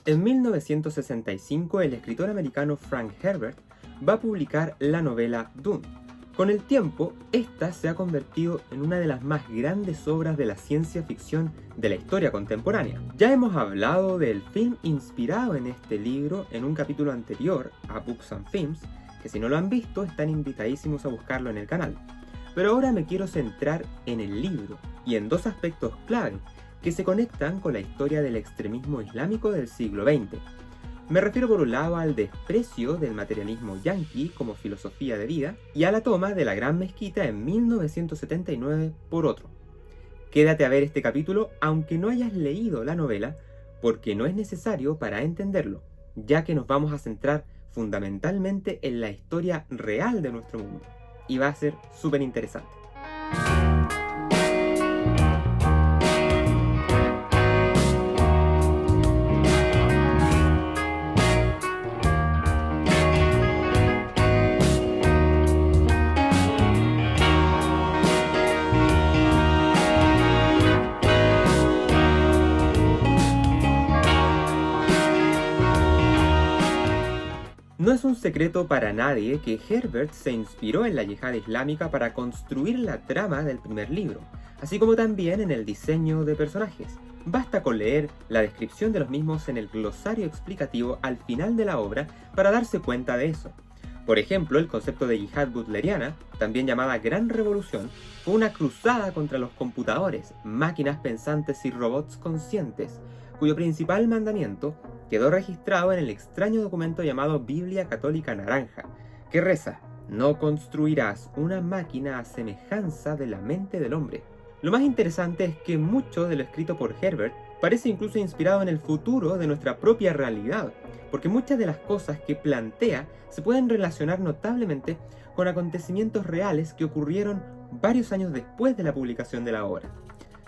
En 1965, el escritor americano Frank Herbert va a publicar la novela Dune. Con el tiempo, esta se ha convertido en una de las más grandes obras de la ciencia ficción de la historia contemporánea. Ya hemos hablado del film inspirado en este libro en un capítulo anterior a Books and Films, que si no lo han visto están invitadísimos a buscarlo en el canal. Pero ahora me quiero centrar en el libro y en dos aspectos clave que se conectan con la historia del extremismo islámico del siglo XX. Me refiero por un lado al desprecio del materialismo yanqui como filosofía de vida y a la toma de la Gran Mezquita en 1979 por otro. Quédate a ver este capítulo aunque no hayas leído la novela, porque no es necesario para entenderlo, ya que nos vamos a centrar fundamentalmente en la historia real de nuestro mundo. Y va a ser súper interesante. No es un secreto para nadie que Herbert se inspiró en la yihad islámica para construir la trama del primer libro, así como también en el diseño de personajes. Basta con leer la descripción de los mismos en el glosario explicativo al final de la obra para darse cuenta de eso. Por ejemplo, el concepto de yihad butleriana, también llamada Gran Revolución, fue una cruzada contra los computadores, máquinas pensantes y robots conscientes, cuyo principal mandamiento quedó registrado en el extraño documento llamado Biblia Católica Naranja, que reza: no construirás una máquina a semejanza de la mente del hombre. Lo más interesante es que mucho de lo escrito por Herbert parece incluso inspirado en el futuro de nuestra propia realidad, porque muchas de las cosas que plantea se pueden relacionar notablemente con acontecimientos reales que ocurrieron varios años después de la publicación de la obra.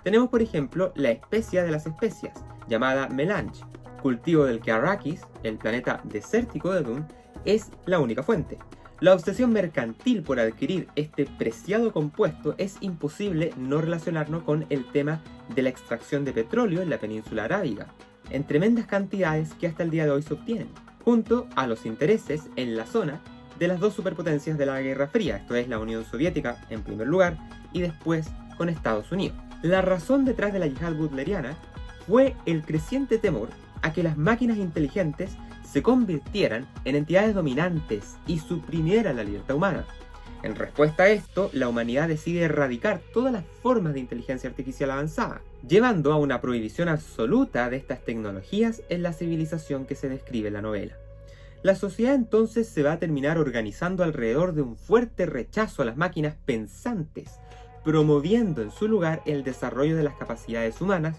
Tenemos por ejemplo la especia de las especias, llamada melange, cultivo del que Arrakis, el planeta desértico de Dune, es la única fuente. La obsesión mercantil por adquirir este preciado compuesto es imposible no relacionarlo con el tema de la extracción de petróleo en la península arábiga, en tremendas cantidades que hasta el día de hoy se obtienen, junto a los intereses en la zona de las dos superpotencias de la Guerra Fría, esto es la Unión Soviética en primer lugar y después con Estados Unidos. La razón detrás de la yihad butleriana fue el creciente temor a que las máquinas inteligentes se convirtieran en entidades dominantes y suprimieran la libertad humana. En respuesta a esto, la humanidad decide erradicar todas las formas de inteligencia artificial avanzada, llevando a una prohibición absoluta de estas tecnologías en la civilización que se describe en la novela. La sociedad entonces se va a terminar organizando alrededor de un fuerte rechazo a las máquinas pensantes, promoviendo en su lugar el desarrollo de las capacidades humanas,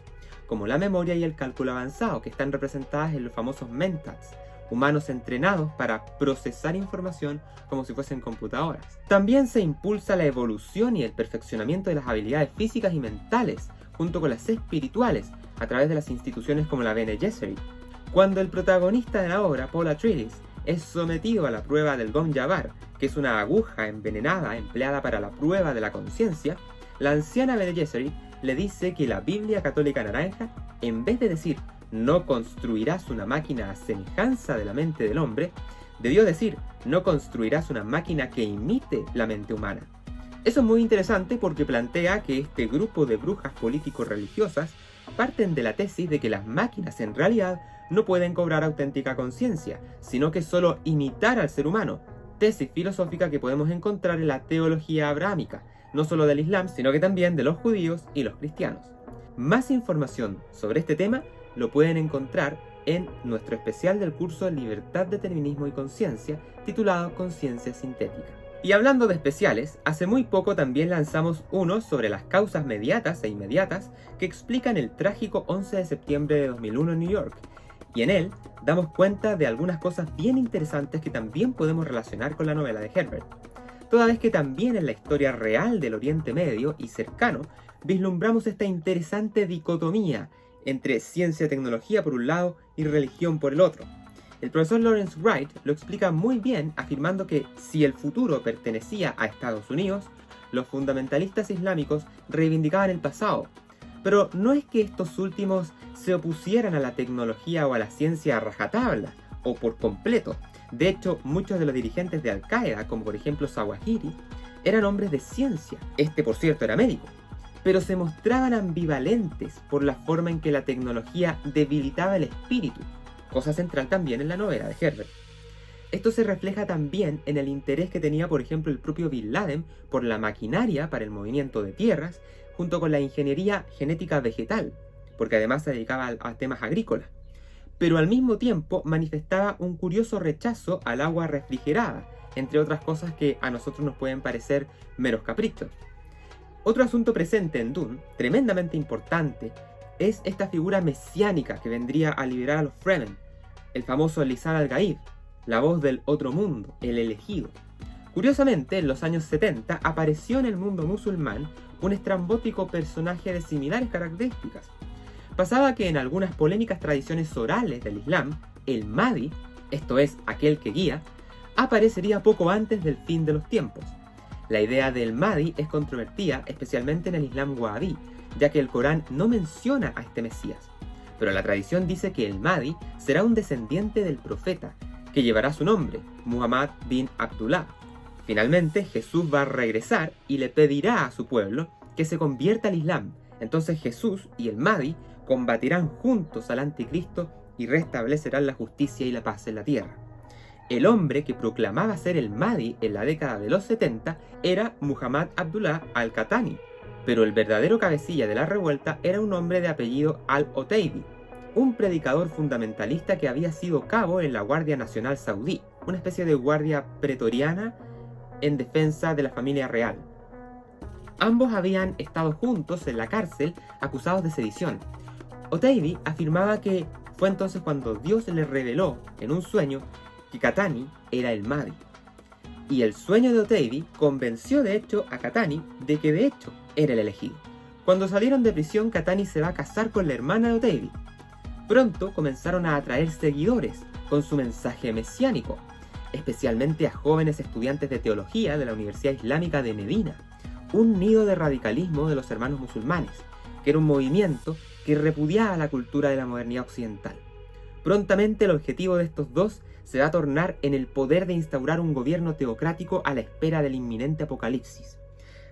como la memoria y el cálculo avanzado, que están representadas en los famosos mentats, humanos entrenados para procesar información como si fuesen computadoras. También se impulsa la evolución y el perfeccionamiento de las habilidades físicas y mentales, junto con las espirituales, a través de las instituciones como la Bene Gesserit. Cuando el protagonista de la obra, Paul Atreides, es sometido a la prueba del Gom Jabbar, que es una aguja envenenada empleada para la prueba de la conciencia, la anciana Bene Gesserit le dice que la Biblia Católica Naranja, en vez de decir no construirás una máquina a semejanza de la mente del hombre, debió decir no construirás una máquina que imite la mente humana. Eso es muy interesante porque plantea que este grupo de brujas político-religiosas parten de la tesis de que las máquinas en realidad no pueden cobrar auténtica conciencia, sino que solo imitar al ser humano, tesis filosófica que podemos encontrar en la teología abrahámica, no solo del Islam, sino que también de los judíos y los cristianos. Más información sobre este tema lo pueden encontrar en nuestro especial del curso Libertad, Determinismo y Conciencia, titulado Conciencia Sintética. Y hablando de especiales, hace muy poco también lanzamos uno sobre las causas mediatas e inmediatas que explican el trágico 11 de septiembre de 2001 en New York, y en él damos cuenta de algunas cosas bien interesantes que también podemos relacionar con la novela de Herbert, toda vez que también en la historia real del Oriente Medio y cercano vislumbramos esta interesante dicotomía entre ciencia y tecnología por un lado y religión por el otro. El profesor Lawrence Wright lo explica muy bien afirmando que si el futuro pertenecía a Estados Unidos, los fundamentalistas islámicos reivindicaban el pasado, Pero no es que estos últimos se opusieran a la tecnología o a la ciencia a rajatabla, o por completo. De hecho, muchos de los dirigentes de Al-Qaeda, como por ejemplo Zawahiri, eran hombres de ciencia. Este, por cierto, era médico. Pero se mostraban ambivalentes por la forma en que la tecnología debilitaba el espíritu, cosa central también en la novela de Herbert. Esto se refleja también en el interés que tenía, por ejemplo, el propio Bin Laden por la maquinaria para el movimiento de tierras, junto con la ingeniería genética vegetal, porque además se dedicaba a temas agrícolas. Pero al mismo tiempo manifestaba un curioso rechazo al agua refrigerada, entre otras cosas que a nosotros nos pueden parecer meros caprichos. Otro asunto presente en Dune, tremendamente importante, es esta figura mesiánica que vendría a liberar a los Fremen, el famoso Lisan al-Gaib, la voz del otro mundo, el elegido. Curiosamente, en los años 70 apareció en el mundo musulmán un estrambótico personaje de similares características. Pasaba que en algunas polémicas tradiciones orales del Islam, el Mahdi, esto es, aquel que guía, aparecería poco antes del fin de los tiempos. La idea del Mahdi es controvertida, especialmente en el Islam wahabí, ya que el Corán no menciona a este Mesías. Pero la tradición dice que el Mahdi será un descendiente del profeta, que llevará su nombre, Muhammad bin Abdullah. Finalmente, Jesús va a regresar y le pedirá a su pueblo que se convierta al Islam. Entonces Jesús y el Mahdi combatirán juntos al anticristo y restablecerán la justicia y la paz en la tierra. El hombre que proclamaba ser el Mahdi en la década de los 70 era Muhammad Abdullah al-Qahtani, pero el verdadero cabecilla de la revuelta era un hombre de apellido al-Oteibi, un predicador fundamentalista que había sido cabo en la Guardia Nacional Saudí, una especie de guardia pretoriana en defensa de la familia real. Ambos habían estado juntos en la cárcel acusados de sedición. Oteibi afirmaba que fue entonces cuando Dios le reveló en un sueño que Qahtani era el Mahdi. Y el sueño de Oteibi convenció de hecho a Qahtani de que de hecho era el elegido. Cuando salieron de prisión, Qahtani se va a casar con la hermana de Oteibi. Pronto comenzaron a atraer seguidores con su mensaje mesiánico, especialmente a jóvenes estudiantes de teología de la Universidad Islámica de Medina, un nido de radicalismo de los hermanos musulmanes, que era un movimiento que repudiaba la cultura de la modernidad occidental. Prontamente el objetivo de estos dos se va a tornar en el poder de instaurar un gobierno teocrático a la espera del inminente apocalipsis.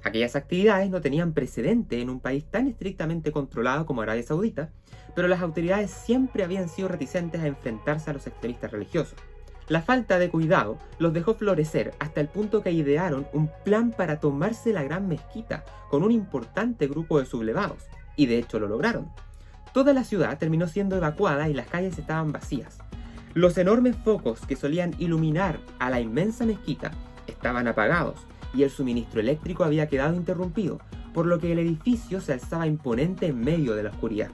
Aquellas actividades no tenían precedente en un país tan estrictamente controlado como Arabia Saudita, pero las autoridades siempre habían sido reticentes a enfrentarse a los extremistas religiosos. La falta de cuidado los dejó florecer hasta el punto que idearon un plan para tomarse la gran mezquita con un importante grupo de sublevados, y de hecho lo lograron. Toda la ciudad terminó siendo evacuada y las calles estaban vacías. Los enormes focos que solían iluminar a la inmensa mezquita estaban apagados y el suministro eléctrico había quedado interrumpido, por lo que el edificio se alzaba imponente en medio de la oscuridad.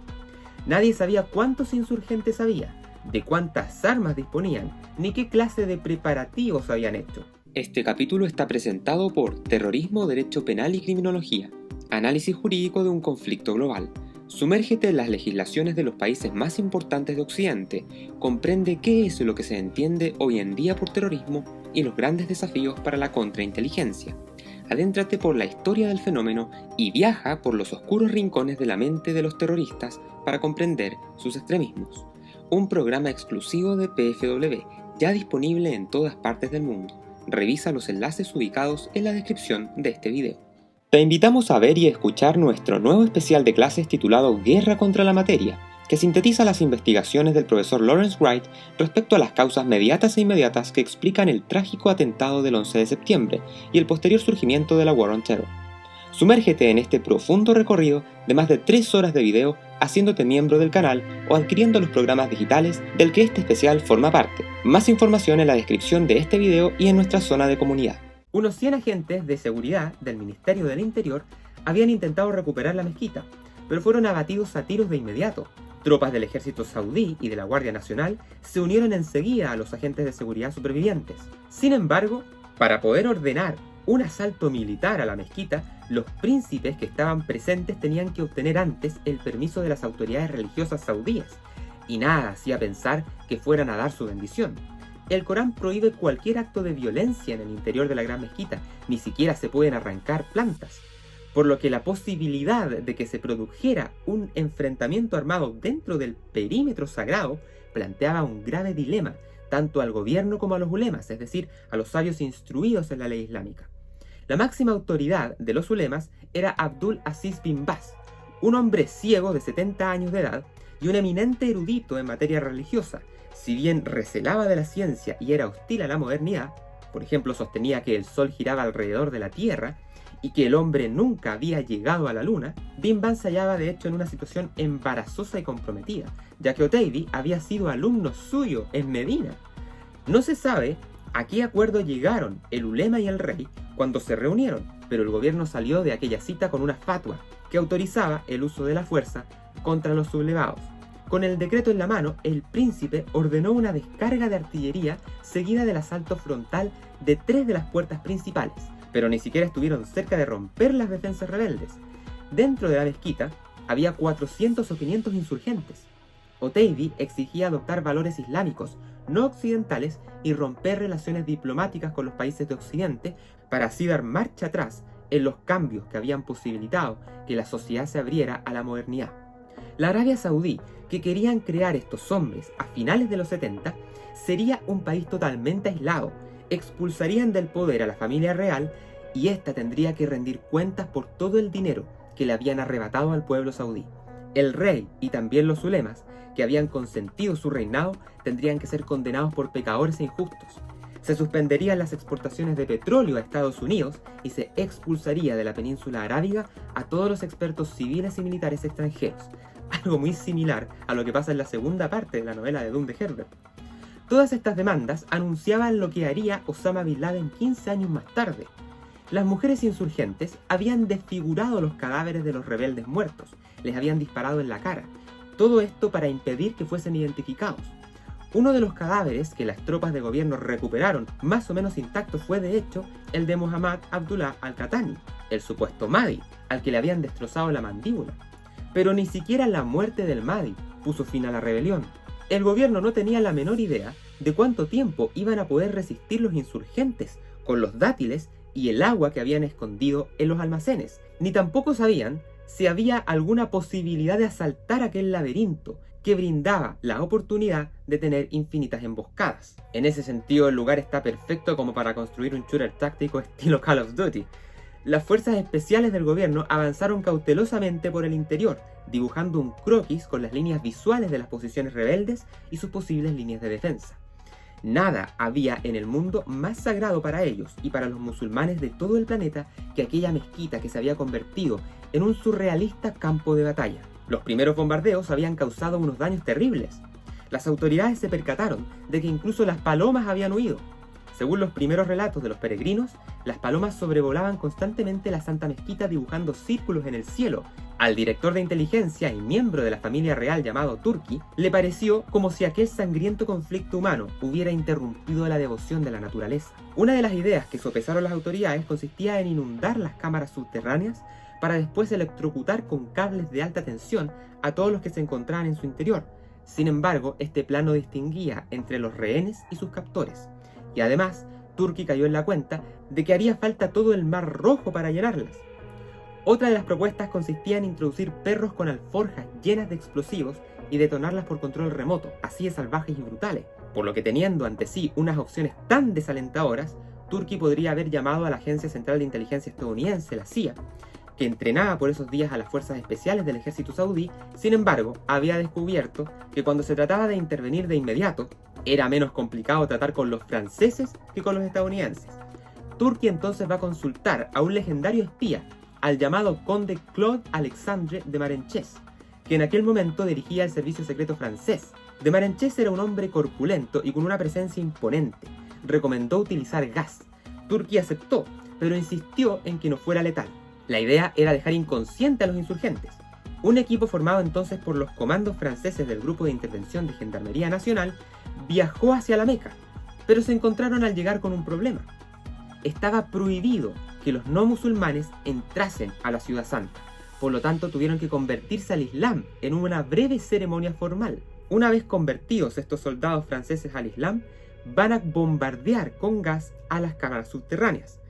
Nadie sabía cuántos insurgentes había, de cuántas armas disponían, ni qué clase de preparativos habían hecho. Este capítulo está presentado por Terrorismo, Derecho Penal y Criminología, análisis jurídico de un conflicto global. Sumérgete en las legislaciones de los países más importantes de Occidente, comprende qué es lo que se entiende hoy en día por terrorismo y los grandes desafíos para la contrainteligencia. Adéntrate por la historia del fenómeno y viaja por los oscuros rincones de la mente de los terroristas para comprender sus extremismos. Un programa exclusivo de PFW, ya disponible en todas partes del mundo. Revisa los enlaces ubicados en la descripción de este video. Te invitamos a ver y escuchar nuestro nuevo especial de clases titulado Guerra contra la Materia, que sintetiza las investigaciones del profesor Lawrence Wright respecto a las causas mediatas e inmediatas que explican el trágico atentado del 11 de septiembre y el posterior surgimiento de la War on Terror. Sumérgete en este profundo recorrido de más de 3 horas de video haciéndote miembro del canal o adquiriendo los programas digitales del que este especial forma parte. Más información en la descripción de este video y en nuestra zona de comunidad. Unos 100 agentes de seguridad del Ministerio del Interior habían intentado recuperar la mezquita, pero fueron abatidos a tiros de inmediato. Tropas del ejército saudí y de la Guardia Nacional se unieron enseguida a los agentes de seguridad supervivientes. Sin embargo, para poder ordenar un asalto militar a la mezquita, los príncipes que estaban presentes tenían que obtener antes el permiso de las autoridades religiosas saudíes, y nada hacía pensar que fueran a dar su bendición. El Corán prohíbe cualquier acto de violencia en el interior de la gran mezquita, ni siquiera se pueden arrancar plantas. por lo que la posibilidad de que se produjera un enfrentamiento armado dentro del perímetro sagrado planteaba un grave dilema tanto al gobierno como a los ulemas, es decir, a los sabios instruidos en la ley islámica. La máxima autoridad de los ulemas era Abdul Aziz bin Baz, un hombre ciego de 70 años de edad y un eminente erudito en materia religiosa. Si bien recelaba de la ciencia y era hostil a la modernidad, por ejemplo sostenía que el sol giraba alrededor de la Tierra y que el hombre nunca había llegado a la luna, bin Baz se hallaba de hecho en una situación embarazosa y comprometida, ya que Oteidy había sido alumno suyo en Medina. No se sabe a qué acuerdo llegaron el ulema y el rey cuando se reunieron, pero el gobierno salió de aquella cita con una fatwa que autorizaba el uso de la fuerza contra los sublevados. Con el decreto en la mano, el príncipe ordenó una descarga de artillería seguida del asalto frontal de 3 de las puertas principales, pero ni siquiera estuvieron cerca de romper las defensas rebeldes. Dentro de la mezquita había 400 o 500 insurgentes. Oteidy exigía adoptar valores islámicos, no occidentales, y romper relaciones diplomáticas con los países de Occidente para así dar marcha atrás en los cambios que habían posibilitado que la sociedad se abriera a la modernidad. La Arabia Saudí, que querían crear estos hombres a finales de los 70, sería un país totalmente aislado, expulsarían del poder a la familia real y ésta tendría que rendir cuentas por todo el dinero que le habían arrebatado al pueblo saudí. El rey y también los ulemas, que habían consentido su reinado, tendrían que ser condenados por pecadores e injustos. Se suspenderían las exportaciones de petróleo a Estados Unidos y se expulsaría de la península arábiga a todos los expertos civiles y militares extranjeros, algo muy similar a lo que pasa en la segunda parte de la novela de Dune de Herbert. Todas estas demandas anunciaban lo que haría Osama Bin Laden 15 años más tarde. Las mujeres insurgentes habían desfigurado los cadáveres de los rebeldes muertos, les habían disparado en la cara, todo esto para impedir que fuesen identificados. Uno de los cadáveres que las tropas de gobierno recuperaron más o menos intacto fue de hecho el de Muhammad Abdullah al-Qahtani, el supuesto Mahdi, al que le habían destrozado la mandíbula. Pero ni siquiera la muerte del Mahdi puso fin a la rebelión. El gobierno no tenía la menor idea de cuánto tiempo iban a poder resistir los insurgentes con los dátiles y el agua que habían escondido en los almacenes, ni tampoco sabían si había alguna posibilidad de asaltar aquel laberinto que brindaba la oportunidad de tener infinitas emboscadas. En ese sentido, el lugar está perfecto como para construir un shooter táctico estilo Call of Duty. Las fuerzas especiales del gobierno avanzaron cautelosamente por el interior, dibujando un croquis con las líneas visuales de las posiciones rebeldes y sus posibles líneas de defensa. Nada había en el mundo más sagrado para ellos y para los musulmanes de todo el planeta que aquella mezquita que se había convertido en un surrealista campo de batalla. Los primeros bombardeos habían causado unos daños terribles. Las autoridades se percataron de que incluso las palomas habían huido. Según los primeros relatos de los peregrinos, las palomas sobrevolaban constantemente la Santa Mezquita dibujando círculos en el cielo. Al director de inteligencia y miembro de la familia real llamado Turki, le pareció como si aquel sangriento conflicto humano hubiera interrumpido la devoción de la naturaleza. Una de las ideas que sopesaron las autoridades consistía en inundar las cámaras subterráneas para después electrocutar con cables de alta tensión a todos los que se encontraban en su interior. Sin embargo, este plan no distinguía entre los rehenes y sus captores. Y además, Turki cayó en la cuenta de que haría falta todo el Mar Rojo para llenarlas. Otra de las propuestas consistía en introducir perros con alforjas llenas de explosivos y detonarlas por control remoto, así de salvajes y brutales. Por lo que teniendo ante sí unas opciones tan desalentadoras, Turki podría haber llamado a la Agencia Central de Inteligencia estadounidense, la CIA, que entrenaba por esos días a las fuerzas especiales del ejército saudí. Sin embargo, había descubierto que cuando se trataba de intervenir de inmediato, era menos complicado tratar con los franceses que con los estadounidenses. Turki entonces va a consultar a un legendario espía, al llamado conde Claude Alexandre de Marenchés, que en aquel momento dirigía el servicio secreto francés. De Marenchés era un hombre corpulento y con una presencia imponente. Recomendó utilizar gas. Turki aceptó, pero insistió en que no fuera letal. La idea era dejar inconsciente a los insurgentes. Un equipo formado entonces por los comandos franceses del Grupo de Intervención de Gendarmería Nacional viajó hacia la Meca, pero se encontraron al llegar con un problema. Estaba prohibido que los no musulmanes entrasen a la Ciudad Santa, por lo tanto tuvieron que convertirse al Islam en una breve ceremonia formal. Una vez convertidos estos soldados franceses al Islam, van a bombardear con gas a las cámaras subterráneas.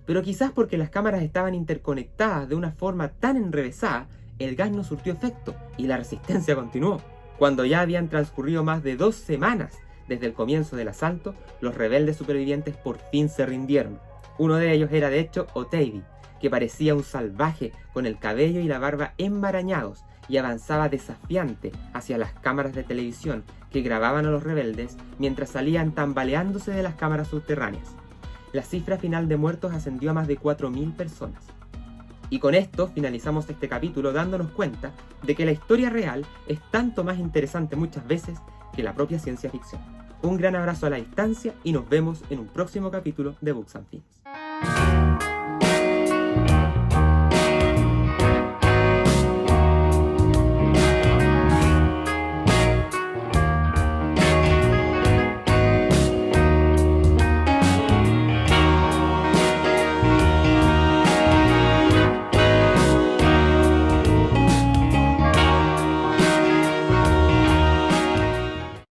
Pero quizás porque las cámaras estaban interconectadas de una forma tan enrevesada, el gas no surtió efecto y la resistencia continuó. Cuando ya habían transcurrido más de 2 semanas desde el comienzo del asalto, los rebeldes supervivientes por fin se rindieron. Uno de ellos era de hecho Oteidy, que parecía un salvaje con el cabello y la barba enmarañados y avanzaba desafiante hacia las cámaras de televisión que grababan a los rebeldes mientras salían tambaleándose de las cámaras subterráneas. La cifra final de muertos ascendió a más de 4.000 personas. Y con esto finalizamos este capítulo dándonos cuenta de que la historia real es tanto más interesante muchas veces que la propia ciencia ficción. Un gran abrazo a la distancia y nos vemos en un próximo capítulo de Books and Films.